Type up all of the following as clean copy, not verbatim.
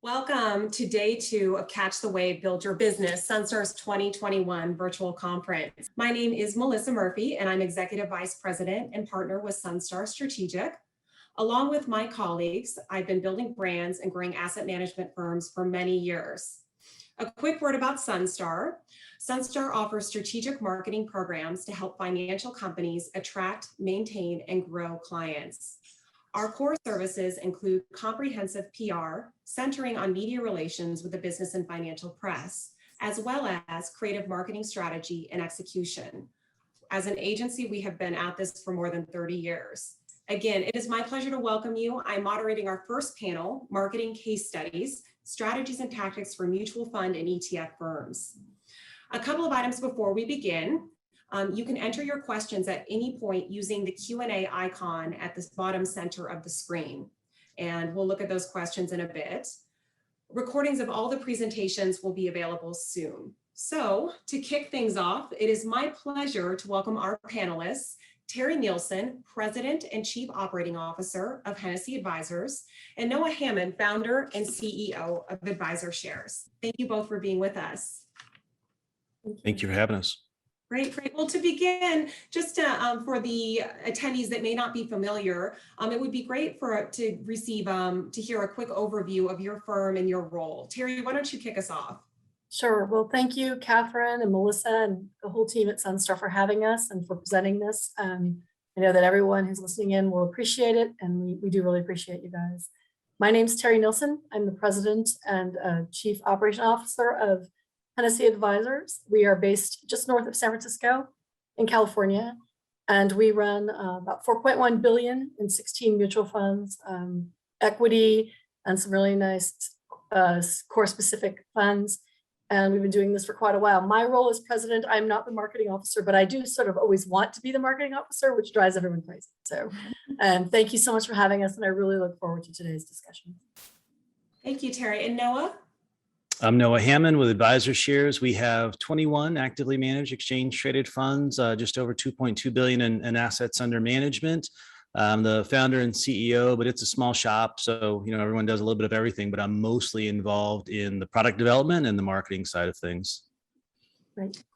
Welcome to day 2 of Catch the Wave, Build Your Business, SunStar's 2021 virtual conference. My name is Melissa Murphy, and I'm Executive Vice President and partner with SunStar Strategic. Along with my colleagues, I've been building brands and growing asset management firms for many years. A quick word about SunStar. SunStar offers strategic marketing programs to help financial companies attract, maintain, and grow clients. Our core services include comprehensive PR, centering on media relations with the business and financial press, as well as creative marketing strategy and execution. As an agency, we have been at this for more than 30 years. Again, it is my pleasure to welcome you. I'm moderating our first panel, Marketing Case Studies, Strategies and Tactics for Mutual Fund and ETF Firms. A couple of items before we begin. You can enter your questions at any point using the Q&A icon at the bottom center of the screen. And we'll look at those questions in a bit. Recordings of all the presentations will be available soon. So to kick things off, it is my pleasure to welcome our panelists, Terry Nilsen, President and Chief Operating Officer of Hennessy Advisors, and Noah Hamman, Founder and CEO of AdvisorShares. Thank you both for being with us. Thank you for having us. Great. Well, to begin, just for the attendees that may not be familiar, it would be great to receive to hear a quick overview of your firm and your role. Terry, why don't you kick us off? Sure. Well, thank you, Catherine and Melissa and the whole team at SunStar for having us and for presenting this. I know that everyone who's listening in will appreciate it, and we do really appreciate you guys. My name's Terry Nilsen. I'm the President and Chief Operations Officer of Hennessy Advisors. We are based just north of San Francisco in California, and we run about 4.1 billion in 16 mutual funds, equity, and some really nice core specific funds. And we've been doing this for quite a while. My role as president, I'm not the marketing officer, but I do sort of always want to be the marketing officer, which drives everyone crazy. So thank you so much for having us, and I really look forward to today's discussion. Thank you, Terry. And Noah? I'm Noah Hamman with AdvisorShares. We have 21 actively managed exchange-traded funds, just over 2.2 billion in assets under management. I'm the founder and CEO, but it's a small shop, so everyone does a little bit of everything. But I'm mostly involved in the product development and the marketing side of things.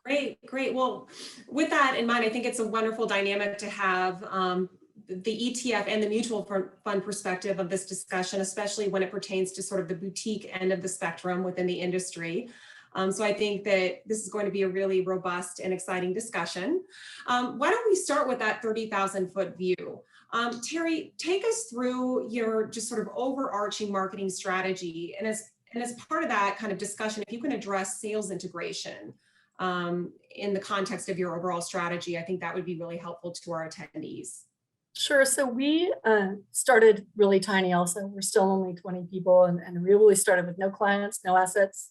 Great. Well, with that in mind, I think it's a wonderful dynamic to have the ETF and the mutual fund perspective of this discussion, especially when it pertains to sort of the boutique end of the spectrum within the industry. So I think that this is going to be a really robust and exciting discussion. Why don't we start with that 30,000-foot view? Terry, take us through your just sort of overarching marketing strategy. And as part of that kind of discussion, if you can address sales integration in the context of your overall strategy, I think that would be really helpful to our attendees. Sure. So we started really tiny also. We're still only 20 people, and we really started with no clients, no assets,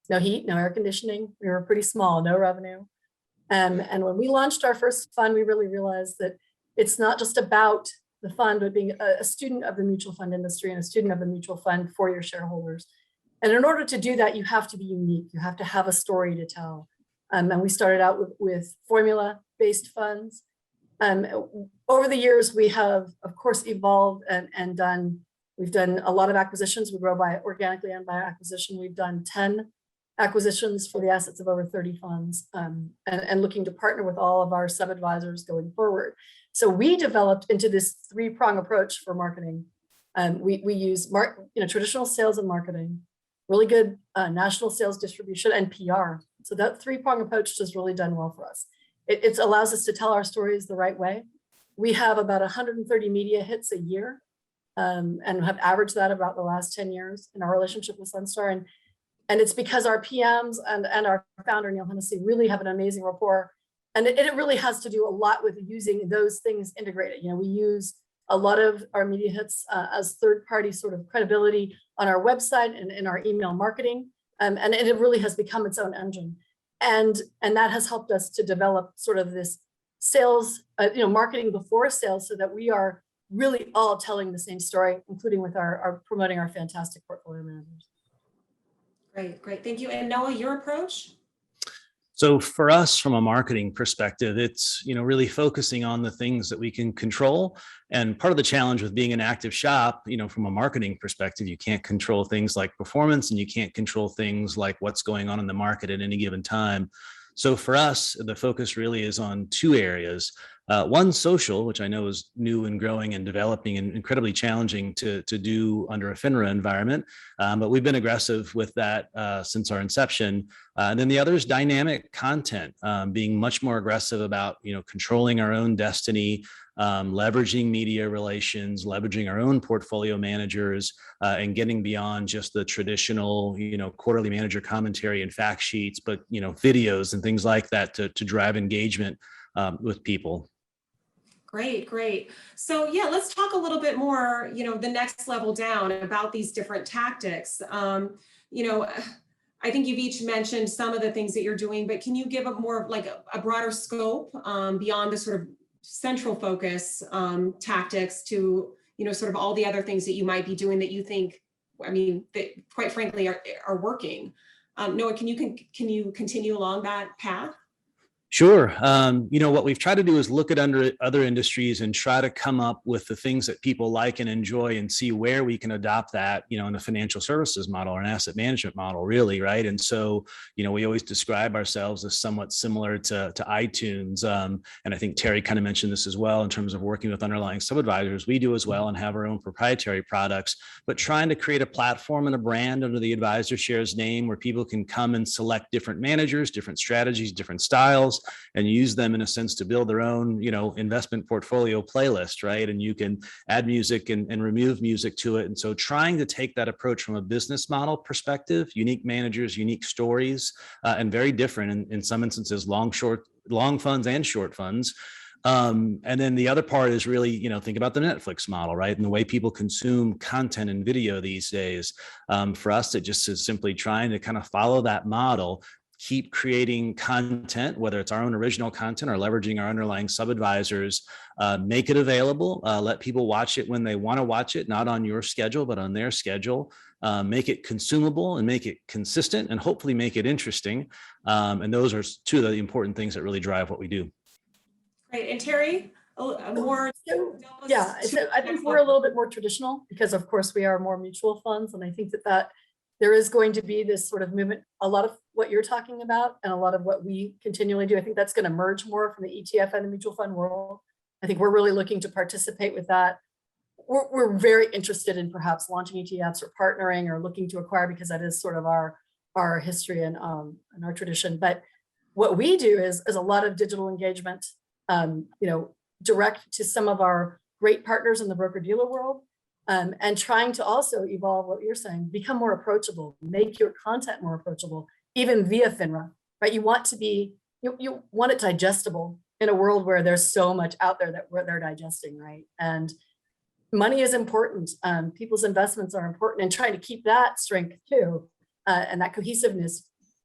no heat, no air conditioning. We were pretty small, no revenue. And when we launched our first fund, we really realized that it's not just about the fund, but being a student of the mutual fund industry and a student of the mutual fund for your shareholders. And in order to do that, you have to be unique. You have to have a story to tell. And we started out with formula-based funds. Over the years, we have, of course, evolved and we've done a lot of acquisitions. We grow by organically and by acquisition. We've done 10 acquisitions for the assets of over 30 funds, and looking to partner with all of our sub-advisors going forward. So we developed into this three-prong approach for marketing. We use traditional sales and marketing, really good national sales distribution, and PR. So that three-prong approach has really done well for us. It allows us to tell our stories the right way. We have about 130 media hits a year, and have averaged that about the last 10 years in our relationship with SunStar. And it's because our PMs and our founder, Neil Hennessy, really have an amazing rapport. And it really has to do a lot with using those things integrated. We use a lot of our media hits as third-party sort of credibility on our website and in our email marketing. And it really has become its own engine. And that has helped us to develop sort of this sales, marketing before sales, so that we are really all telling the same story, including with our promoting our fantastic portfolio managers. Great. Thank you. And Noah, your approach? So for us, from a marketing perspective, it's, really focusing on the things that we can control. And part of the challenge with being an active shop, from a marketing perspective, you can't control things like performance, and you can't control things like what's going on in the market at any given time. So for us, the focus really is on two areas. One, social, which I know is new and growing and developing and incredibly challenging to do under a FINRA environment. But we've been aggressive with that since our inception. And then the other is dynamic content, being much more aggressive about, controlling our own destiny, leveraging media relations, leveraging our own portfolio managers, and getting beyond just the traditional, quarterly manager commentary and fact sheets, but, videos and things like that to drive engagement with people. Great, great. So yeah, let's talk a little bit more, the next level down about these different tactics. I think you've each mentioned some of the things that you're doing, but can you give a more like a broader scope beyond the sort of central focus tactics to, sort of all the other things that you might be doing that you think, that quite frankly are working. Noah, can you continue along that path? Sure. What we've tried to do is look at other industries and try to come up with the things that people like and enjoy and see where we can adopt that, in a financial services model or an asset management model, really, right? And so, we always describe ourselves as somewhat similar to iTunes. And I think Terry kind of mentioned this as well in terms of working with underlying sub-advisors. We do as well and have our own proprietary products, but trying to create a platform and a brand under the AdvisorShares name where people can come and select different managers, different strategies, different styles, and use them in a sense to build their own, investment portfolio playlist, right? And you can add music and remove music to it. And so trying to take that approach from a business model perspective, unique managers, unique stories, and very different in some instances, long funds and short funds. And then the other part is really, think about the Netflix model, right? And the way people consume content and video these days. For us, it just is simply trying to kind of follow that model, keep creating content, whether it's our own original content or leveraging our underlying sub-advisors, make it available, let people watch it when they want to watch it, not on your schedule, but on their schedule, make it consumable and make it consistent and hopefully make it interesting. And those are two of the important things that really drive what we do. Great. And Terry, more. So I think we're a little bit more traditional because of course we are more mutual funds. And I think that there is going to be this sort of movement, a lot of what you're talking about and a lot of what we continually do. I think that's going to merge more from the ETF and the mutual fund world. I think we're really looking to participate with that. We're very interested in perhaps launching ETFs or partnering or looking to acquire because that is sort of our history and our tradition. But what we do is a lot of digital engagement, direct to some of our great partners in the broker-dealer world. And trying to also evolve what you're saying, become more approachable, make your content more approachable, even via FINRA, right? You want to be, you want it digestible in a world where there's so much out there that they're digesting, right? And money is important. People's investments are important, and trying to keep that strength too, and that cohesiveness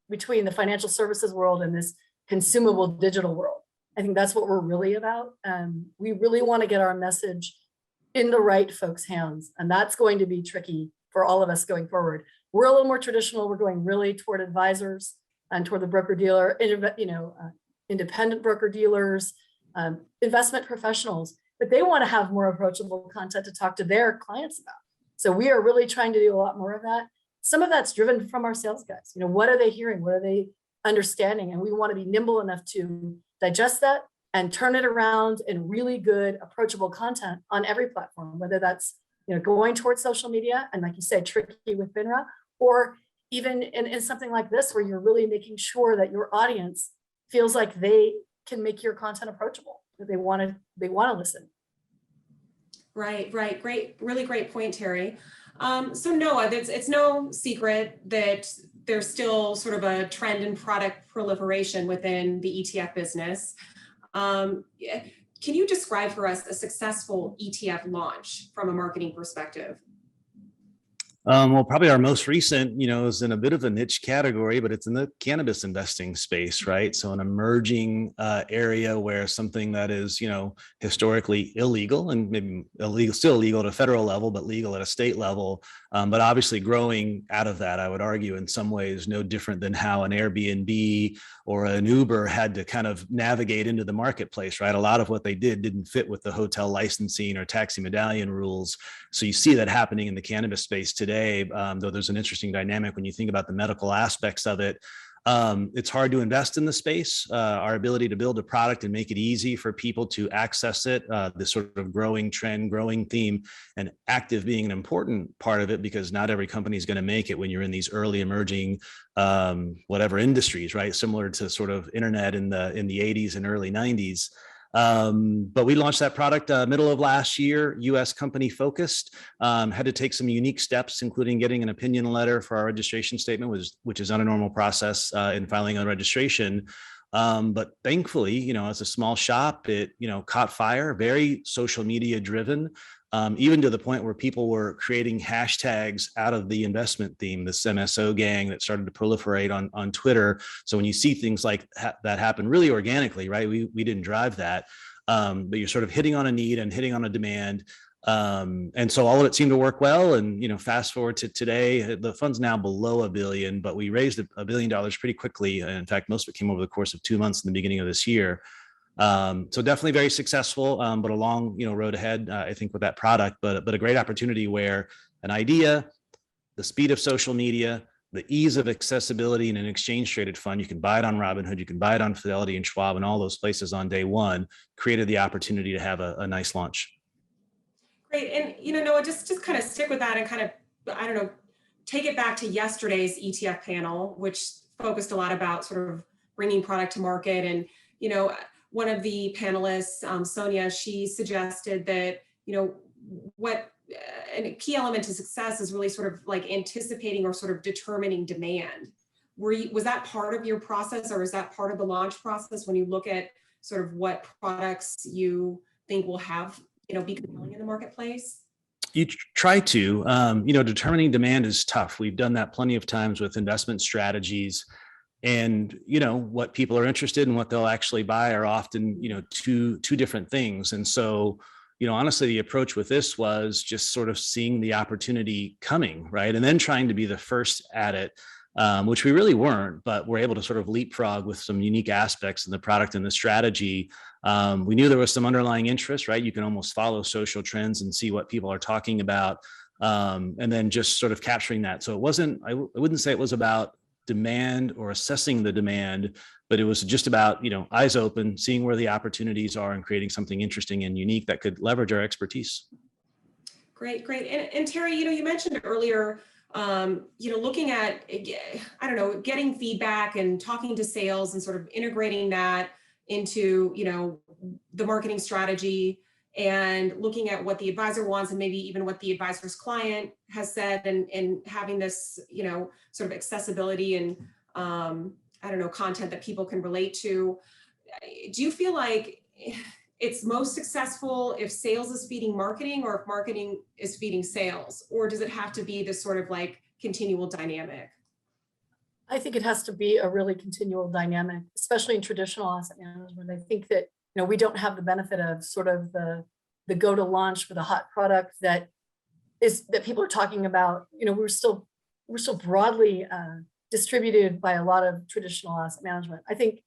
between the financial services world and this consumable digital world. I think that's what we're really about. We really want to get our message in the right folks' hands. And that's going to be tricky for all of us going forward. We're a little more traditional. We're going really toward advisors and toward the broker-dealer, independent broker-dealers, investment professionals, but they want to have more approachable content to talk to their clients about. So we are really trying to do a lot more of that. Some of that's driven from our sales guys. What are they hearing? What are they understanding? And we want to be nimble enough to digest that and turn it around in really good, approachable content on every platform, whether that's going towards social media and, like you said, tricky with FINRA, or even in something like this where you're really making sure that your audience feels like they can make your content approachable, that they want to listen. Right. Great, really great point, Terry. So Noah, it's no secret that there's still sort of a trend in product proliferation within the ETF business. Can you describe for us a successful ETF launch from a marketing perspective? Well, probably our most recent, is in a bit of a niche category, but it's in the cannabis investing space, right? So an emerging area where something that is, historically illegal and maybe illegal, still illegal at a federal level, but legal at a state level. But obviously growing out of that, I would argue in some ways no different than how an Airbnb or an Uber had to kind of navigate into the marketplace, right? A lot of what they did didn't fit with the hotel licensing or taxi medallion rules. So you see that happening in the cannabis space today, though there's an interesting dynamic when you think about the medical aspects of it. It's hard to invest in the space. Our ability to build a product and make it easy for people to access it, this sort of growing trend, growing theme, and active being an important part of it, because not every company is going to make it when you're in these early emerging whatever industries, right? Similar to sort of internet in the 80s and early 90s. But we launched that product middle of last year, US company focused, had to take some unique steps, including getting an opinion letter for our registration statement, which is not a normal process in filing a registration. But thankfully, as a small shop, it, caught fire, very social media driven. Even to the point where people were creating hashtags out of the investment theme, this MSO gang that started to proliferate on Twitter. So when you see things like that happen really organically, right? We didn't drive that, but you're sort of hitting on a need and hitting on a demand. And so all of it seemed to work well. And, fast forward to today, the fund's now below $1 billion, but we raised $1 billion pretty quickly. And in fact, most of it came over the course of 2 months in the beginning of this year. So definitely very successful, but a long, road ahead, I think, with that product, but a great opportunity where an idea, the speed of social media, the ease of accessibility in an exchange traded fund, you can buy it on Robinhood, you can buy it on Fidelity and Schwab and all those places on day one, created the opportunity to have a nice launch. Great. And, Noah, just kind of stick with that and kind of, I don't know, take it back to yesterday's ETF panel, which focused a lot about sort of bringing product to market. And, one of the panelists, Sonia, she suggested that, what a key element to success is really sort of like anticipating or sort of determining demand. Was that part of your process, or is that part of the launch process when you look at sort of what products you think will have, be compelling in the marketplace? You try to, determining demand is tough. We've done that plenty of times with investment strategies. And, what people are interested in, what they'll actually buy are often, two different things. And so, honestly, the approach with this was just sort of seeing the opportunity coming, right? And then trying to be the first at it, which we really weren't, but we're able to sort of leapfrog with some unique aspects in the product and the strategy. We knew there was some underlying interest, right? You can almost follow social trends and see what people are talking about, and then just sort of capturing that. So it wasn't, I wouldn't say it was about demand or assessing the demand, but it was just about, eyes open, seeing where the opportunities are and creating something interesting and unique that could leverage our expertise. Great. And Terry, you mentioned earlier, looking at, I don't know, getting feedback and talking to sales and sort of integrating that into, the marketing strategy and looking at what the advisor wants and maybe even what the advisor's client has said, and having this, sort of accessibility and, I don't know, content that people can relate to. Do you feel like it's most successful if sales is feeding marketing, or if marketing is feeding sales, or does it have to be this sort of like continual dynamic? I think it has to be a really continual dynamic, especially in traditional asset management. I think that, we don't have the benefit of sort of the go to launch with a hot product that people are talking about. We're still broadly distributed by a lot of traditional asset management. I think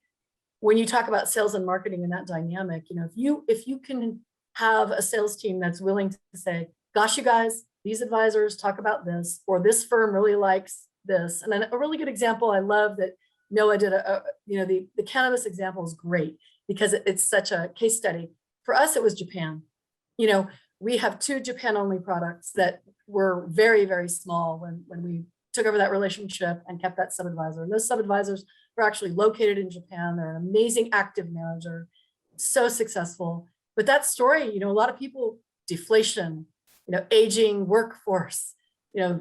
when you talk about sales and marketing and that dynamic, if you can have a sales team that's willing to say, gosh, you guys, these advisors talk about this, or this firm really likes this. And then a really good example, I love that Noah did the cannabis example is great because it's such a case study. For us, it was Japan. We have 2 Japan only products that were very, very small when we took over that relationship and kept that sub-advisor. And those sub-advisors were actually located in Japan. They're an amazing active manager, so successful. But that story, a lot of people, deflation, aging workforce,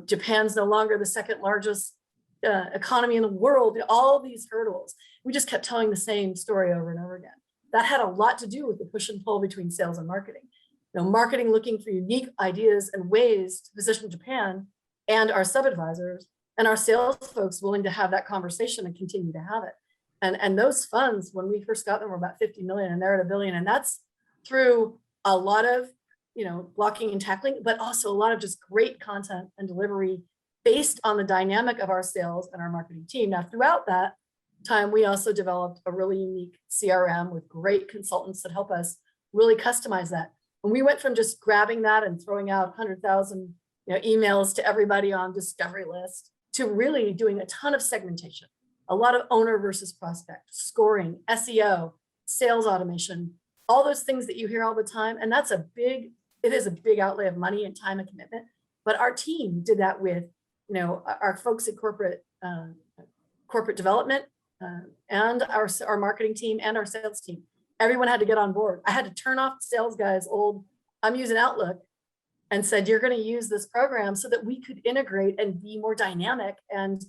Japan's no longer the second largest economy in the world, all these hurdles. We just kept telling the same story over and over again. That had a lot to do with the push and pull between sales and marketing. Marketing looking for unique ideas and ways to position Japan and our sub-advisors and our sales folks willing to have that conversation and continue to have it. And those funds, when we first got them, were about 50 million, and they're at $1 billion. And that's through a lot of, blocking and tackling, but also a lot of just great content and delivery based on the dynamic of our sales and our marketing team. Now, throughout that time, we also developed a really unique CRM with great consultants that help us really customize that. And we went from just grabbing that and throwing out 100,000 emails to everybody on discovery list to really doing a ton of segmentation, a lot of owner versus prospect, scoring, SEO, sales automation, all those things that you hear all the time. And it is a big outlay of money and time and commitment. But our team did that with, our folks at corporate development and our marketing team and our sales team. Everyone had to get on board. I had to turn off the sales guys' old, I'm using Outlook, and said, you're going to use this program so that we could integrate and be more dynamic and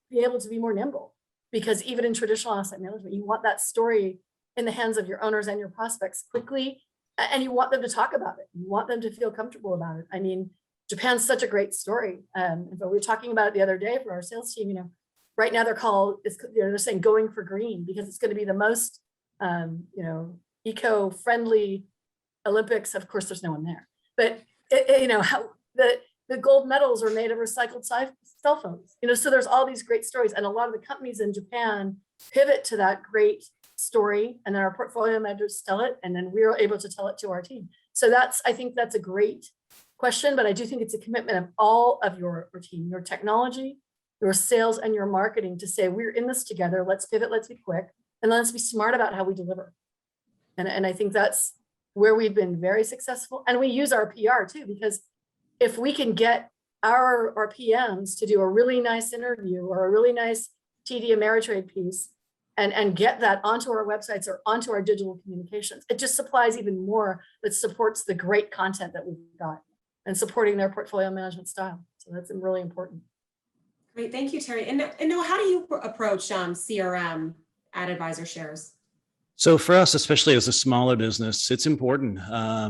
be able to be more nimble. Because even in traditional asset management, you want that story in the hands of your owners and your prospects quickly, and you want them to talk about it. You want them to feel comfortable about it. I mean, Japan's such a great story. But we were talking about it the other day for our sales team. Right now they're saying going for green because it's going to be the most, eco-friendly Olympics. Of course, there's no one there, but how the gold medals are made of recycled cell phones. So there's all these great stories, and a lot of the companies in Japan pivot to that great story, and then our portfolio managers tell it, and then we're able to tell it to our team. So I think that's a great question, but I do think it's a commitment of all of your team, your technology, your sales, and your marketing to say, we're in this together. Let's pivot, let's be quick, and let's be smart about how we deliver. And I think that's where we've been very successful. And we use our PR too, because if we can get our PMs to do a really nice interview or a really nice TD Ameritrade piece and get that onto our websites or onto our digital communications, it just supplies even more that supports the great content that we've got and supporting their portfolio management style. So that's really important. Great, thank you, Terry. And now, how do you approach CRM at AdvisorShares? So for us, especially as a smaller business, it's important.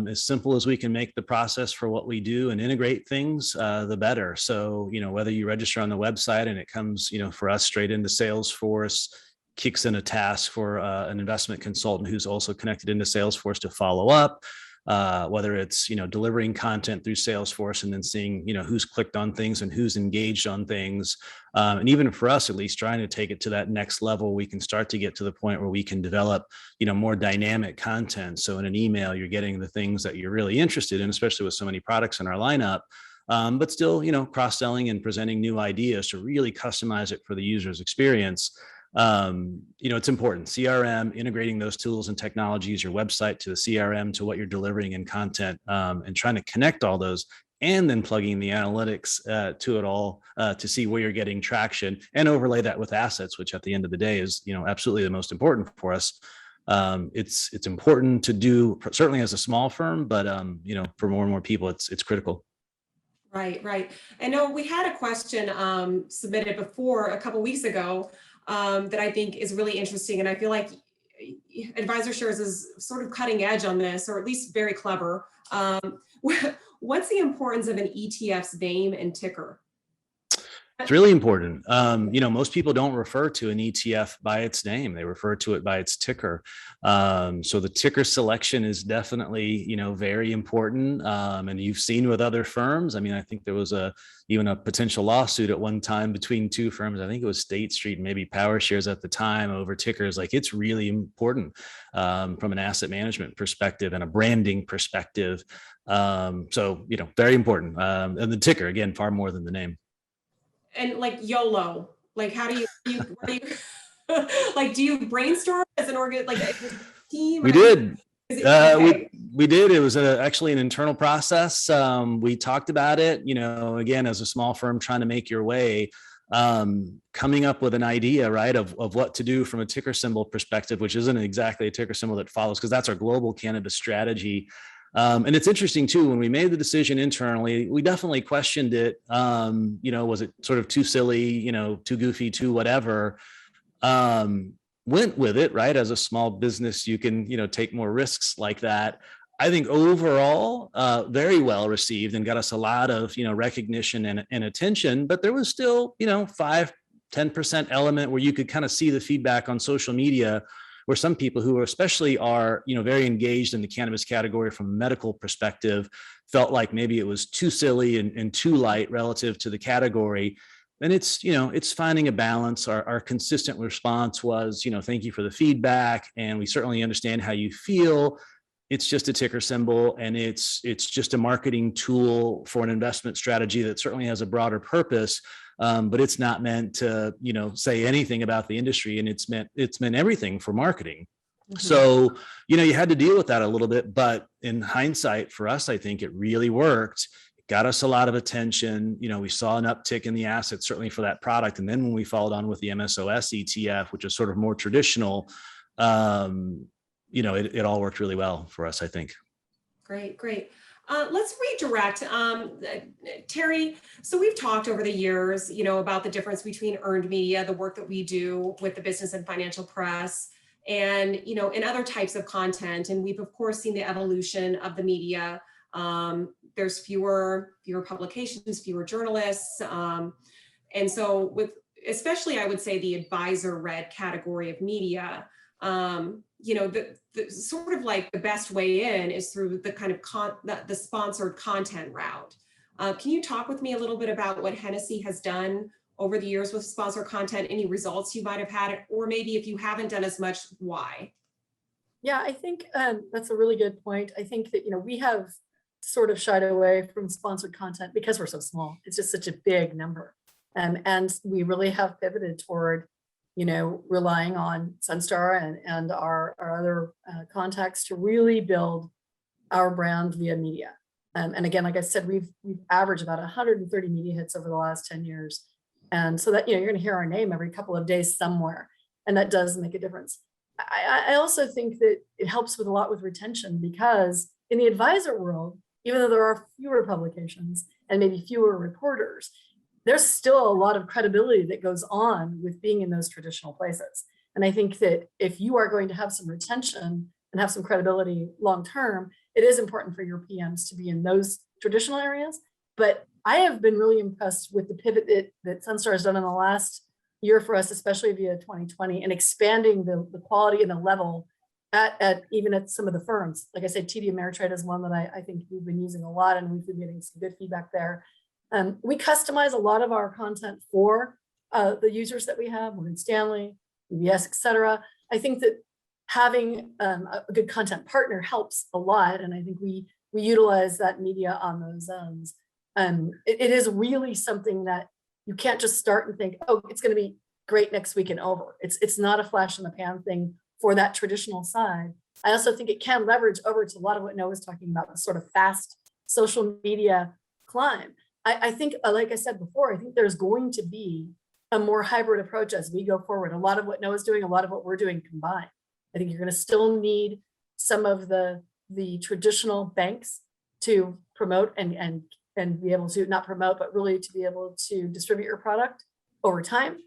As simple as we can make the process for what we do and integrate things, the better. So, whether you register on the website and it comes, for us straight into Salesforce, kicks in a task for an investment consultant who's also connected into Salesforce to follow up. Whether it's, delivering content through Salesforce and then seeing, who's clicked on things and who's engaged on things. And even for us, at least trying to take it to that next level, we can start to get to the point where we can develop, more dynamic content. So in an email, you're getting the things that you're really interested in, especially with so many products in our lineup. But still, cross-selling and presenting new ideas to really customize it for the user's experience. It's important. CRM, integrating those tools and technologies, your website to the CRM, to what you're delivering in content, and trying to connect all those, and then plugging the analytics to it all to see where you're getting traction, and overlay that with assets, which at the end of the day is, absolutely the most important for us. It's important to do, certainly as a small firm, but for more and more people, it's critical. Right. I know we had a question submitted before a couple weeks ago that I think is really interesting. And I feel like AdvisorShares is sort of cutting edge on this, or at least very clever. What's the importance of an ETF's name and ticker? It's really important. Most people don't refer to an ETF by its name. They refer to it by its ticker. So the ticker selection is definitely, very important. And you've seen with other firms. I mean, I think there was even a potential lawsuit at one time between two firms. I think it was State Street and maybe PowerShares at the time over tickers. Like, it's really important from an asset management perspective and a branding perspective. So, very important. And the ticker, again, far more than the name. And like YOLO, like how do you like, do you brainstorm as an team? We did. We did. It was actually an internal process. We talked about it, again, as a small firm trying to make your way, coming up with an idea, right, of what to do from a ticker symbol perspective, which isn't exactly a ticker symbol that follows, because that's our global cannabis strategy. And it's interesting too, when we made the decision internally, we definitely questioned it. Was it sort of too silly, too goofy, too whatever? Went with it, right? As a small business, you can, take more risks like that. I think overall, very well received and got us a lot of, recognition and attention, but there was still, 5-10% element where you could kind of see the feedback on social media where some people who especially are, very engaged in the cannabis category from a medical perspective felt like maybe it was too silly and too light relative to the category. And it's finding a balance. Our consistent response was, thank you for the feedback. And we certainly understand how you feel. It's just a ticker symbol, and it's just a marketing tool for an investment strategy that certainly has a broader purpose. But it's not meant to, say anything about the industry, and it's meant everything for marketing. Mm-hmm. So, you had to deal with that a little bit, but in hindsight for us, I think it really worked. It got us a lot of attention. We saw an uptick in the assets, certainly for that product. And then when we followed on with the MSOS ETF, which is sort of more traditional, it all worked really well for us, I think. Great. Let's redirect. Terry, so we've talked over the years, about the difference between earned media, the work that we do with the business and financial press, and, in other types of content. And we've, of course, seen the evolution of the media. There's fewer publications, fewer journalists. And so with, especially, I would say, the advisor-read category of media, the sort of like the best way in is through the kind of the sponsored content route. Can you talk with me a little bit about what Hennessy has done over the years with sponsored content, any results you might have had, or maybe if you haven't done as much, why? Yeah, I think that's a really good point. I think that, we have sort of shied away from sponsored content because we're so small. It's just such a big number. And we really have pivoted toward relying on SunStar and our other contacts to really build our brand via media. And again, like I said, we've averaged about 130 media hits over the last 10 years. And so that, you're going to hear our name every couple of days somewhere. And that does make a difference. I also think that it helps with a lot with retention, because in the advisor world, even though there are fewer publications and maybe fewer reporters, there's still a lot of credibility that goes on with being in those traditional places. And I think that if you are going to have some retention and have some credibility long-term, it is important for your PMs to be in those traditional areas. But I have been really impressed with the pivot that SunStar has done in the last year for us, especially via 2020, and expanding the quality and the level at even at some of the firms. Like I said, TD Ameritrade is one that I think we've been using a lot, and we've been getting some good feedback there. We customize a lot of our content for the users that we have, Morgan Stanley, UBS, et cetera. I think that having a good content partner helps a lot. And I think we utilize that media on those zones. It is really something that you can't just start and think, oh, it's going to be great next week and over. It's not a flash in the pan thing for that traditional side. I also think it can leverage over to a lot of what Noah was talking about, the sort of fast social media climb. I think, like I said before, I think there's going to be a more hybrid approach as we go forward. A lot of what Noah's doing, a lot of what we're doing combined. I think you're going to still need some of the traditional banks to promote and be able to not promote, but really to be able to distribute your product over time.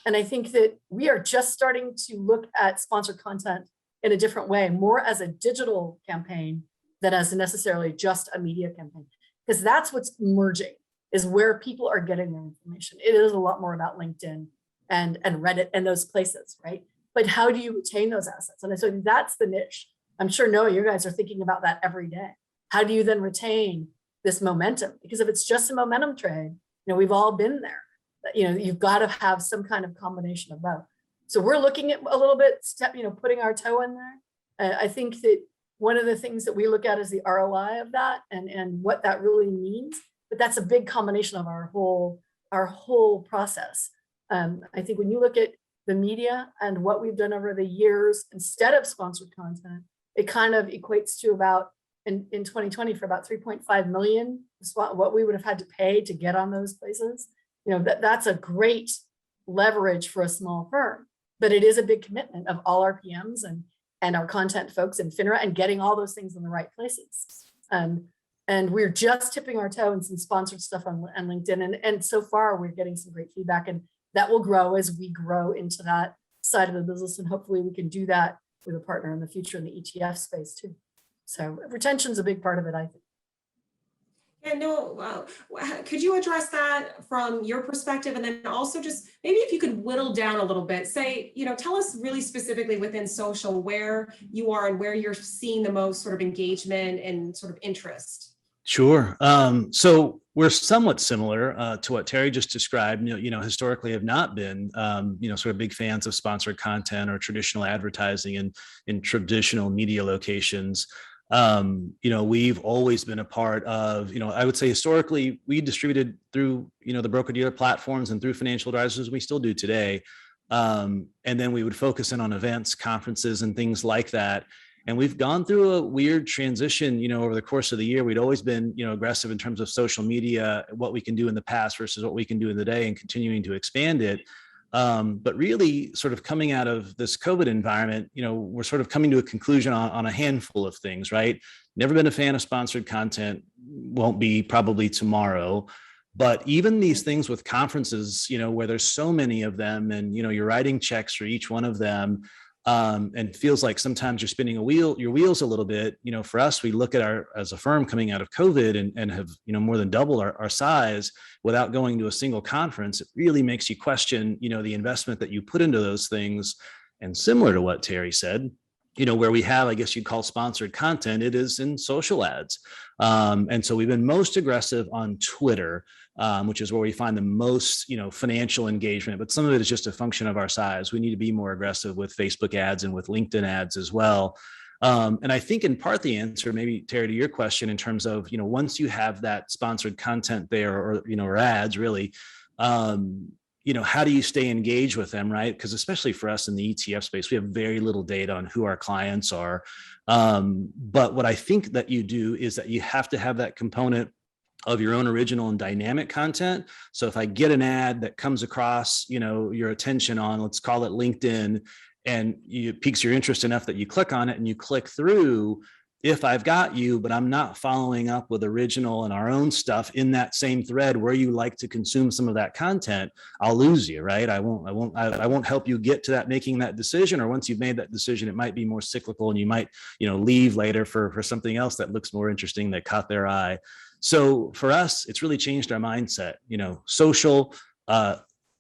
And I think that we are just starting to look at sponsored content in a different way, more as a digital campaign than as necessarily just a media campaign, because that's what's emerging, is where people are getting their information. It is a lot more about LinkedIn and Reddit and those places, right? But how do you retain those assets? And so that's the niche. I'm sure, Noah, you guys are thinking about that every day. How do you then retain this momentum? Because if it's just a momentum trade, we've all been there. You've got to have some kind of combination of both. So we're looking at a little bit, putting our toe in there. I think that one of the things that we look at is the ROI of that and what that really means. But that's a big combination of our whole process. I think when you look at the media and what we've done over the years, instead of sponsored content, it kind of equates to about in 2020 for about 3.5 million, what we would have had to pay to get on those places. That's a great leverage for a small firm, but it is a big commitment of all our PMs and our content folks and FINRA and getting all those things in the right places. And we're just tipping our toe in some sponsored stuff on LinkedIn. And so far we're getting some great feedback, and that will grow as we grow into that side of the business. And hopefully we can do that with a partner in the future in the ETF space too. So retention's a big part of it, I think. Yeah, no, could you address that from your perspective? And then also just maybe if you could whittle down a little bit, say, tell us really specifically within social where you are and where you're seeing the most sort of engagement and sort of interest. Sure. So we're somewhat similar to what Terry just described. Historically have not been, sort of big fans of sponsored content or traditional advertising in traditional media locations. We've always been a part of, I would say historically we distributed through, the broker-dealer platforms and through financial advisors. We still do today. And then we would focus in on events, conferences, and things like that. And we've gone through a weird transition, over the course of the year. We'd always been, aggressive in terms of social media, what we can do in the past versus what we can do in the day, and continuing to expand it. But really sort of coming out of this COVID environment, we're sort of coming to a conclusion on a handful of things, right? Never been a fan of sponsored content, won't be probably tomorrow. But even these things with conferences, where there's so many of them and, you're writing checks for each one of them, and feels like sometimes you're spinning your wheels a little bit. For us, we look at as a firm coming out of COVID and have, more than doubled our size without going to a single conference. It really makes you question, the investment that you put into those things. And similar to what Terry said, where we have, I guess you'd call sponsored content, it is in social ads. And so we've been most aggressive on Twitter, which is where we find the most, financial engagement, but some of it is just a function of our size. We need to be more aggressive with Facebook ads and with LinkedIn ads as well. And I think in part the answer, maybe Terry, to your question in terms of, once you have that sponsored content there or ads really, how do you stay engaged with them, right? Because especially for us in the ETF space, we have very little data on who our clients are. But what I think that you do is that you have to have that component of your own original and dynamic content. So if I get an ad that comes across, your attention on, let's call it LinkedIn, and it piques your interest enough that you click on it and you click through, if I've got you, but I'm not following up with original and our own stuff in that same thread where you like to consume some of that content, I'll lose you, right? I won't help you get to that, making that decision. Or once you've made that decision, it might be more cyclical and you might, leave later for something else that looks more interesting that caught their eye. So for us, it's really changed our mindset, social,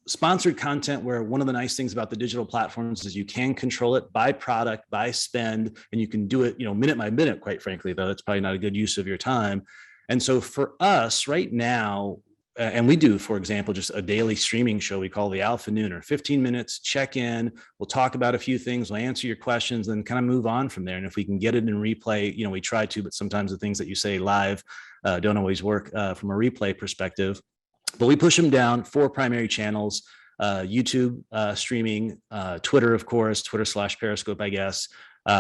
sponsored content, where one of the nice things about the digital platforms is you can control it by product, by spend, and you can do it, minute by minute, quite frankly, though that's probably not a good use of your time. And so for us right now, and we do, for example, just a daily streaming show we call the Alpha Nooner, 15 minutes, check in, we'll talk about a few things, we'll answer your questions, then kind of move on from there. And if we can get it in replay, we try to, but sometimes the things that you say live don't always work from a replay perspective. But we push them down 4 primary channels, YouTube streaming, Twitter, of course, Twitter/Periscope, I guess.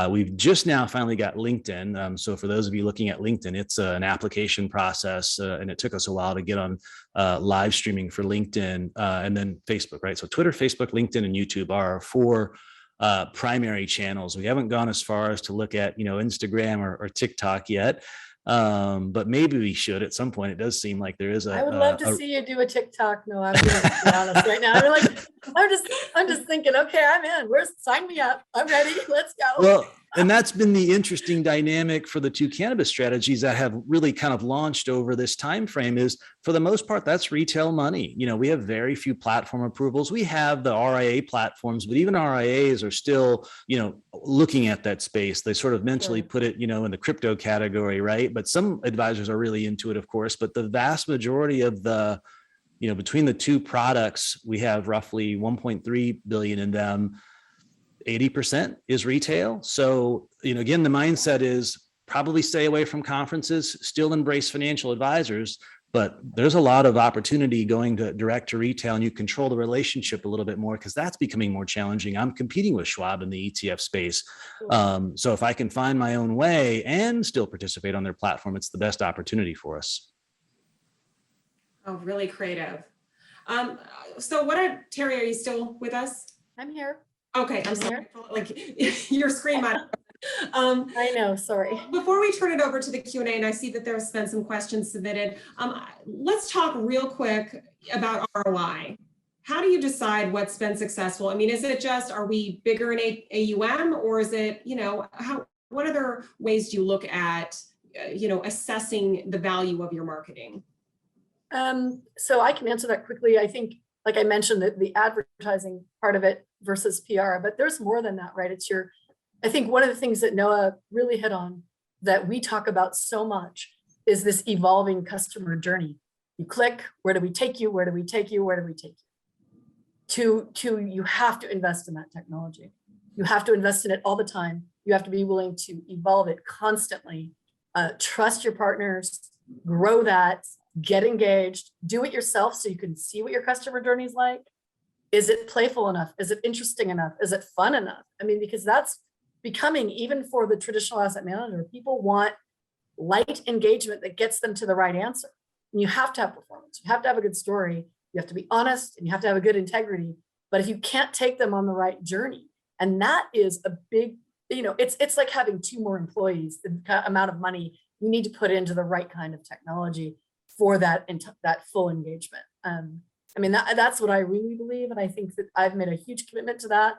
We've just now finally got LinkedIn. So for those of you looking at LinkedIn, it's an application process, and it took us a while to get on live streaming for LinkedIn, and then Facebook, right? So Twitter, Facebook, LinkedIn, and YouTube are our 4 primary channels. We haven't gone as far as to look at, Instagram or TikTok yet. But maybe we should at some point. It does seem like there is I would love to see you do a TikTok. No, I'm being honest right now. I'm just thinking, okay, I'm in. Sign me up. I'm ready. Let's go. Well, and that's been the interesting dynamic for the 2 cannabis strategies that have really kind of launched over this time frame. Is for the most part, that's retail money. We have very few platform approvals. We have the RIA platforms, but even RIAs are still, looking at that space. They sort of mentally put it, in the crypto category, right? But some advisors are really into it, of course. But the vast majority of the, between the 2 products, we have roughly 1.3 billion in them. 80% is retail. So, again, the mindset is probably stay away from conferences, still embrace financial advisors, but there's a lot of opportunity going to direct to retail, and you control the relationship a little bit more because that's becoming more challenging. I'm competing with Schwab in the ETF space. So if I can find my own way and still participate on their platform, it's the best opportunity for us. Oh, really creative. So Terry, are you still with us? I'm here. Okay, I'm sorry. Like your screen might. I know, sorry. Before we turn it over to the Q&A, and I see that there's been some questions submitted, let's talk real quick about ROI. How do you decide what's been successful? I mean, is it just, are we bigger in AUM, or is it, What other ways do you look at, assessing the value of your marketing? So I can answer that quickly. I think, like I mentioned, that the advertising part of it versus PR, but there's more than that, right? I think one of the things that Noah really hit on that we talk about so much is this evolving customer journey. You click, where do we take you? Where do we take you? Where do we take you? You have to invest in that technology. You have to invest in it all the time. You have to be willing to evolve it constantly. Trust your partners, grow that, get engaged, do it yourself so you can see what your customer journey is like. Is it playful enough? Is it interesting enough? Is it fun enough? I mean, because that's becoming, even for the traditional asset manager, people want light engagement that gets them to the right answer. And you have to have performance. You have to have a good story. You have to be honest and you have to have a good integrity. But if you can't take them on the right journey, and that is a big, it's like having 2 more employees, the amount of money you need to put into the right kind of technology for that full engagement. I mean, that's what I really believe. And I think that I've made a huge commitment to that.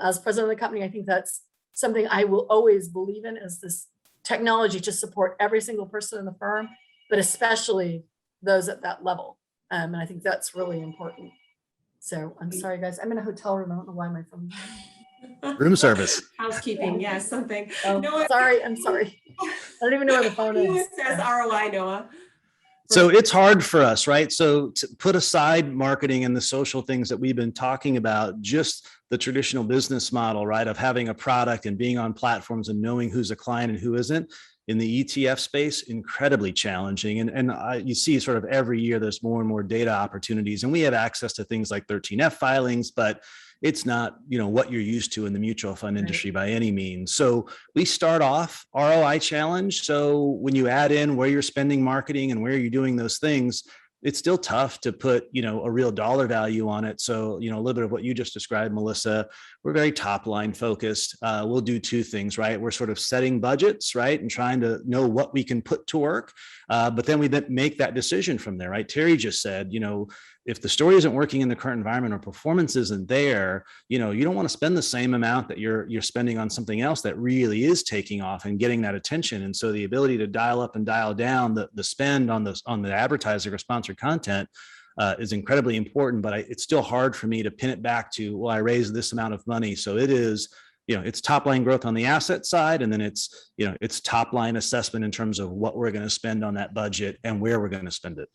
As president of the company, I think that's something I will always believe in, is this technology to support every single person in the firm, but especially those at that level. And I think that's really important. So I'm sorry, guys, I'm in a hotel room. I don't know why my phone. Room service. Housekeeping, yes, something. Oh, Noah, sorry, I'm sorry. I don't even know where the phone is. it says ROI, Noah. So it's hard for us, right? So to put aside marketing and the social things that we've been talking about, just the traditional business model, right, of having a product and being on platforms and knowing who's a client and who isn't, in the ETF space, incredibly challenging. And you see sort of every year there's more and more data opportunities, and we have access to things like 13F filings, but it's not, what you're used to in the mutual fund industry by any means. So we start off ROI challenge. So when you add in where you're spending marketing and where you're doing those things, it's still tough to put, a real dollar value on it. So, a little bit of what you just described, Melissa, we're very top line focused. We'll do 2 things, right? We're sort of setting budgets, right? And trying to know what we can put to work. But then we make that decision from there, right? Terry just said, if the story isn't working in the current environment or performance isn't there, you don't want to spend the same amount that you're spending on something else that really is taking off and getting that attention. And so the ability to dial up and dial down the spend on the advertiser or sponsored content is incredibly important. But it's still hard for me to pin it back to, well, I raised this amount of money. So it is, it's top line growth on the asset side. And then it's top line assessment in terms of what we're going to spend on that budget and where we're going to spend it.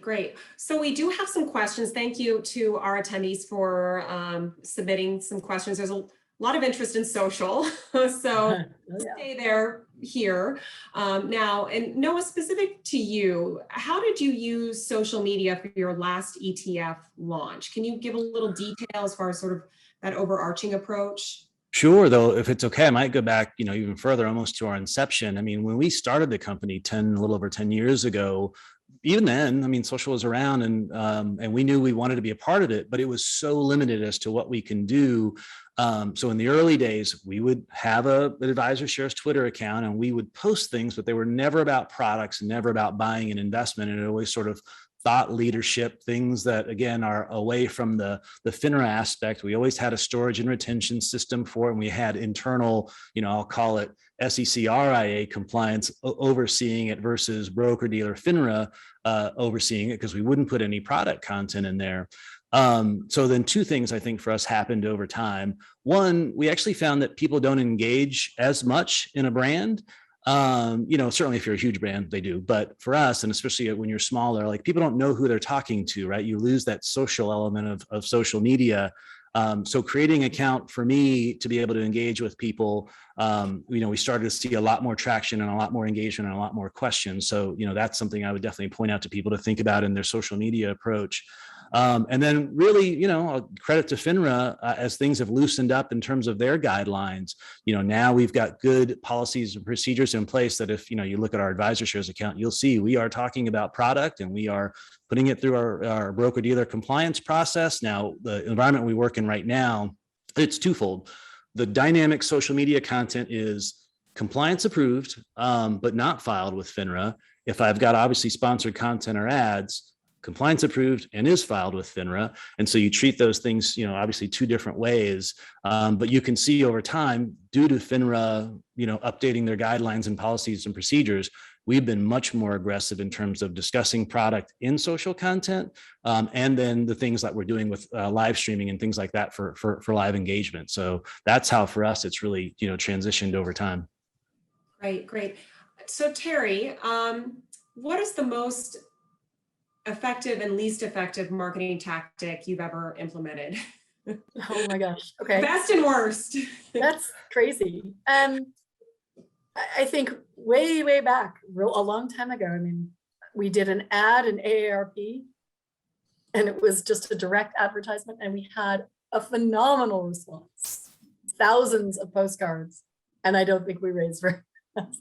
Great. So we do have some questions. Thank you to our attendees for submitting some questions. There's a lot of interest in social, so stay there here. Now, and Noah, specific to you, how did you use social media for your last ETF launch? Can you give a little detail as far as sort of that overarching approach? Sure, though, if it's okay, I might go back, even further, almost to our inception. I mean, when we started the company a little over 10 years ago, even then, social was around and we knew we wanted to be a part of it, but it was so limited as to what we can do. So in the early days, we would have an AdvisorShares Twitter account and we would post things, but they were never about products, never about buying an investment. And it always sort of thought leadership, things that, again, are away from the FINRA aspect. We always had a storage and retention system for it. And we had internal, I'll call it SEC RIA compliance overseeing it versus broker dealer FINRA overseeing it, because we wouldn't put any product content in there. So then 2 things I think for us happened over time. One, we actually found that people don't engage as much in a brand. Certainly if you're a huge brand, they do, but for us, and especially when you're smaller, like people don't know who they're talking to, right? You lose that social element of social media. So creating an account for me to be able to engage with people, we started to see a lot more traction and a lot more engagement and a lot more questions. So, that's something I would definitely point out to people to think about in their social media approach. And then really, credit to FINRA as things have loosened up in terms of their guidelines. Now we've got good policies and procedures in place that if, you look at our AdvisorShares account, you'll see we are talking about product and we are putting it through our broker dealer compliance process. Now, the environment we work in right now, it's twofold. The dynamic social media content is compliance approved, but not filed with FINRA. If I've got obviously sponsored content or ads, compliance approved and is filed with FINRA. And so you treat those things, obviously two different ways. But you can see over time, due to FINRA, updating their guidelines and policies and procedures, we've been much more aggressive in terms of discussing product in social content, and then the things that we're doing with live streaming and things like that for live engagement. So that's how for us it's really transitioned over time. Great. So Terry, what is the most effective and least effective marketing tactic you've ever implemented? Oh my gosh. Okay. Best and worst. That's crazy. I think way back, a long time ago, we did an ad in AARP, and it was just a direct advertisement, and we had a phenomenal response, thousands of postcards, and I don't think we raised very much.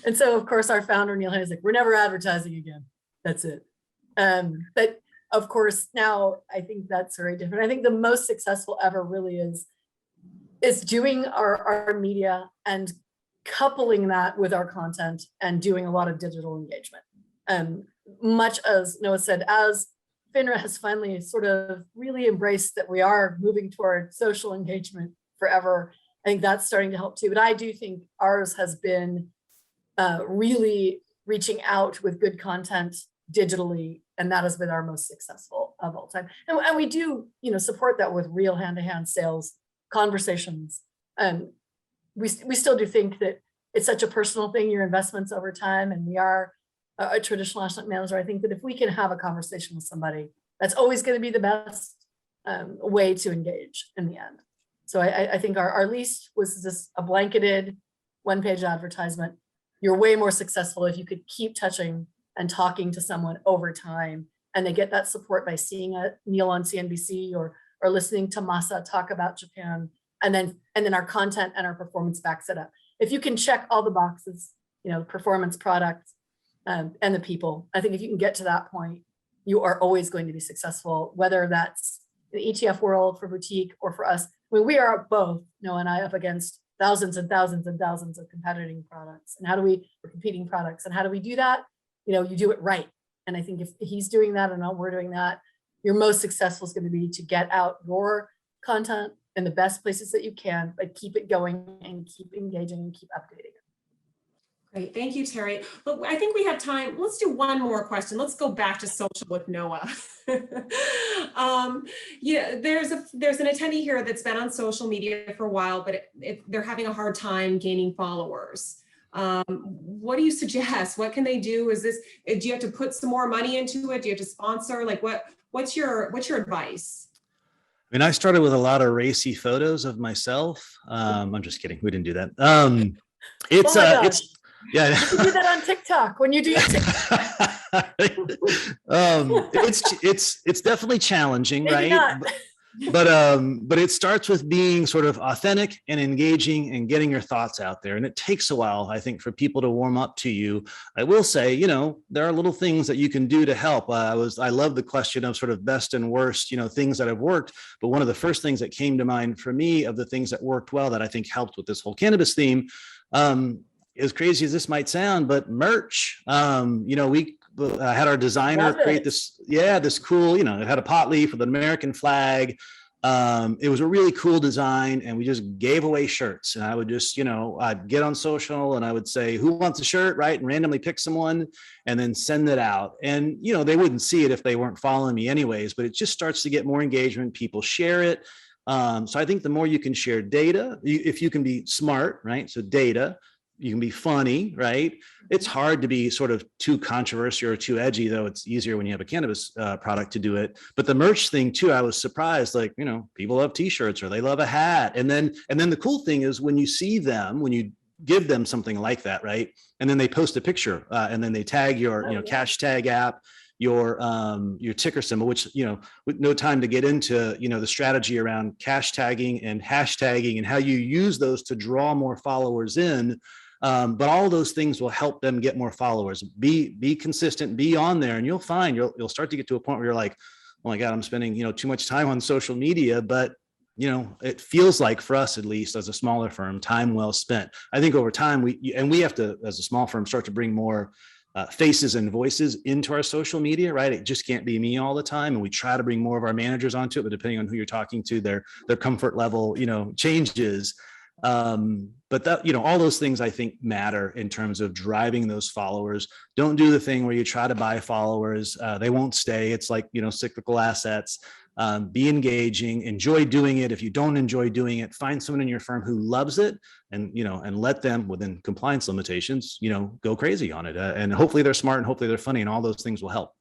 And so, of course, our founder, Nilsen, is like, we're never advertising again. That's it. But of course, now I think that's very different. I think the most successful ever really is doing our media and coupling that with our content and doing a lot of digital engagement. Much as Noah said, as FINRA has finally sort of really embraced that we are moving toward social engagement forever, I think that's starting to help too. But I do think ours has been really reaching out with good content digitally, and that has been our most successful of all time. And we do, support that with real hand-to-hand sales conversations. We still do think that it's such a personal thing, your investments over time, and we are a traditional asset manager. I think that if we can have a conversation with somebody, that's always going to be the best way to engage in the end. So I think our least was just a blanketed one-page advertisement. You're way more successful if you could keep touching and talking to someone over time, and they get that support by seeing Neil on CNBC or listening to Masa talk about Japan, and then our content and our performance backs it up. If you can check all the boxes, performance, products, and the people, I think if you can get to that point, you are always going to be successful, whether that's the ETF world for boutique or for us. We are both, Noah and I, up against thousands and thousands and thousands of competing products. And competing products. And how do we do that? You do it right. And I think if he's doing that and we're doing that, your most successful is going to be to get out your content in the best places that you can, but keep it going and keep engaging and keep updating it. Great, thank you, Terry. Look, I think we have time. Let's do one more question. Let's go back to social with Noah. There's an attendee here that's been on social media for a while, but they're having a hard time gaining followers. What do you suggest? What can they do? Do you have to put some more money into it? Do you have to sponsor? Like what's your advice? I started with a lot of racy photos of myself. I'm just kidding. We didn't do that. Yeah. You can do that on TikTok when you do your TikTok. It's definitely challenging, Maybe right? Not. But it starts with being sort of authentic and engaging and getting your thoughts out there. And it takes a while, I think, for people to warm up to you. I will say, there are little things that you can do to help. I love the question of sort of best and worst, things that have worked. But one of the first things that came to mind for me of the things that worked well that I think helped with this whole cannabis theme, as crazy as this might sound, but merch. We had our designer create this cool, it had a pot leaf with an American flag. It was a really cool design, and we just gave away shirts. And I would just, I'd get on social and I would say, who wants a shirt, right? And randomly pick someone and then send it out. And, they wouldn't see it if they weren't following me anyways, but it just starts to get more engagement. People share it. So I think the more you can share data, if you can be smart, right? So data, you can be funny, right? It's hard to be sort of too controversial or too edgy, though it's easier when you have a cannabis product to do it. But the merch thing too, I was surprised, people love t-shirts or they love a hat. And then the cool thing is when you see them, when you give them something like that, right? And then they post a picture and then they tag your, cash tag app, your ticker symbol, which, with no time to get into, the strategy around cash tagging and hashtagging and how you use those to draw more followers in. But all those things will help them get more followers. Be consistent, be on there, and you'll find you'll start to get to a point where you're like, oh my God, I'm spending, too much time on social media. But, it feels like for us, at least as a smaller firm, time well spent. I think over time we have to, as a small firm, start to bring more faces and voices into our social media, right? It just can't be me all the time. And we try to bring more of our managers onto it, but depending on who you're talking to, their comfort level, changes. But that, all those things I think matter in terms of driving those followers. Don't do the thing where you try to buy followers. They won't stay. It's like, cyclical assets. Be engaging, enjoy doing it. If you don't enjoy doing it, find someone in your firm who loves it, and let them, within compliance limitations, go crazy on it. And hopefully they're smart, and hopefully they're funny, and all those things will help.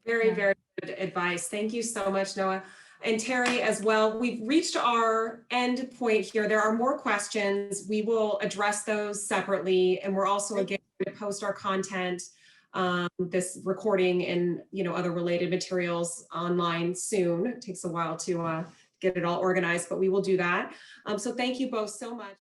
Very, very good advice. Thank you so much, Noah. And Terry as well. We've reached our end point here. There are more questions. We will address those separately. And we're also, again, going to post our content, this recording and other related materials online soon. It takes a while to get it all organized, but we will do that. So thank you both so much.